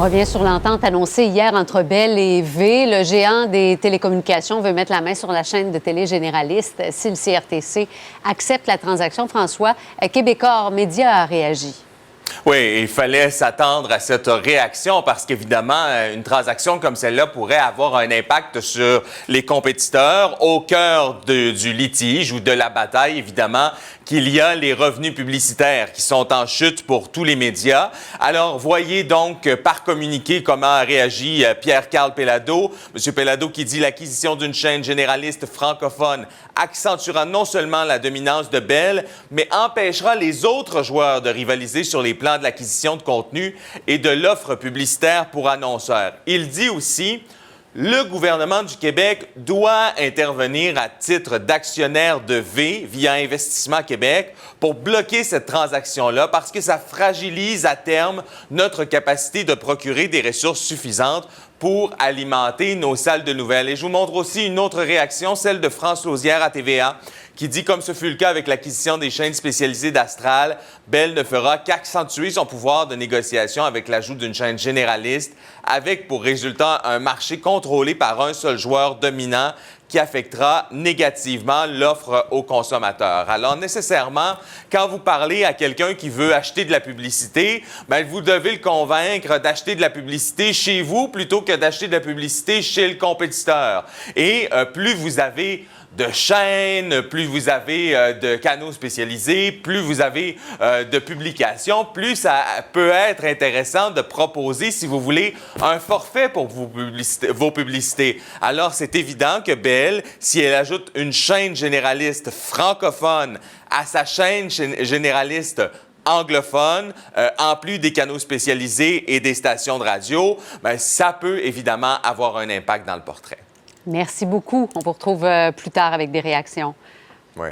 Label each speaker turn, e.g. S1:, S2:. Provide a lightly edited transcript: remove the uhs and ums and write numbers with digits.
S1: On revient sur l'entente annoncée hier entre Bell et V. Le géant des télécommunications veut mettre la main sur la chaîne de télé généraliste si le CRTC accepte la transaction. François, Québecor Média a réagi.
S2: Oui, il fallait s'attendre à cette réaction parce qu'évidemment, une transaction comme celle-là pourrait avoir un impact sur les compétiteurs au cœur du litige ou de la bataille, évidemment, qu'il y a les revenus publicitaires qui sont en chute pour tous les médias. Alors, voyez donc par communiqué comment a réagi Pierre-Carl Péladeau. M. Péladeau qui dit l'acquisition d'une chaîne généraliste francophone accentuera non seulement la dominance de Bell, mais empêchera les autres joueurs de rivaliser sur les plans de l'acquisition de contenu et de l'offre publicitaire pour annonceurs. Il dit aussi: le gouvernement du Québec doit intervenir à titre d'actionnaire de V via Investissement Québec pour bloquer cette transaction-là parce que ça fragilise à terme notre capacité de procurer des ressources suffisantes pour alimenter nos salles de nouvelles. Et je vous montre aussi une autre réaction, celle de France Lausière à TVA, qui dit, comme ce fut le cas avec l'acquisition des chaînes spécialisées d'Astral, Bell ne fera qu'accentuer son pouvoir de négociation avec l'ajout d'une chaîne généraliste, avec pour résultat un marché contrôlé par un seul joueur dominant qui affectera négativement l'offre aux consommateurs. Alors, nécessairement, quand vous parlez à quelqu'un qui veut acheter de la publicité, bien, vous devez le convaincre d'acheter de la publicité chez vous plutôt que d'acheter de la publicité chez le compétiteur. Et plus vous avez de chaînes, plus vous avez de canaux spécialisés, plus vous avez de publications, plus ça peut être intéressant de proposer, si vous voulez, un forfait pour vos publicités. Alors, c'est évident que Bell, si elle ajoute une chaîne généraliste francophone à sa chaîne généraliste anglophone, en plus des canaux spécialisés et des stations de radio, bien, ça peut évidemment avoir un impact dans le portrait.
S1: Merci beaucoup. On vous retrouve plus tard avec des réactions.
S2: Oui.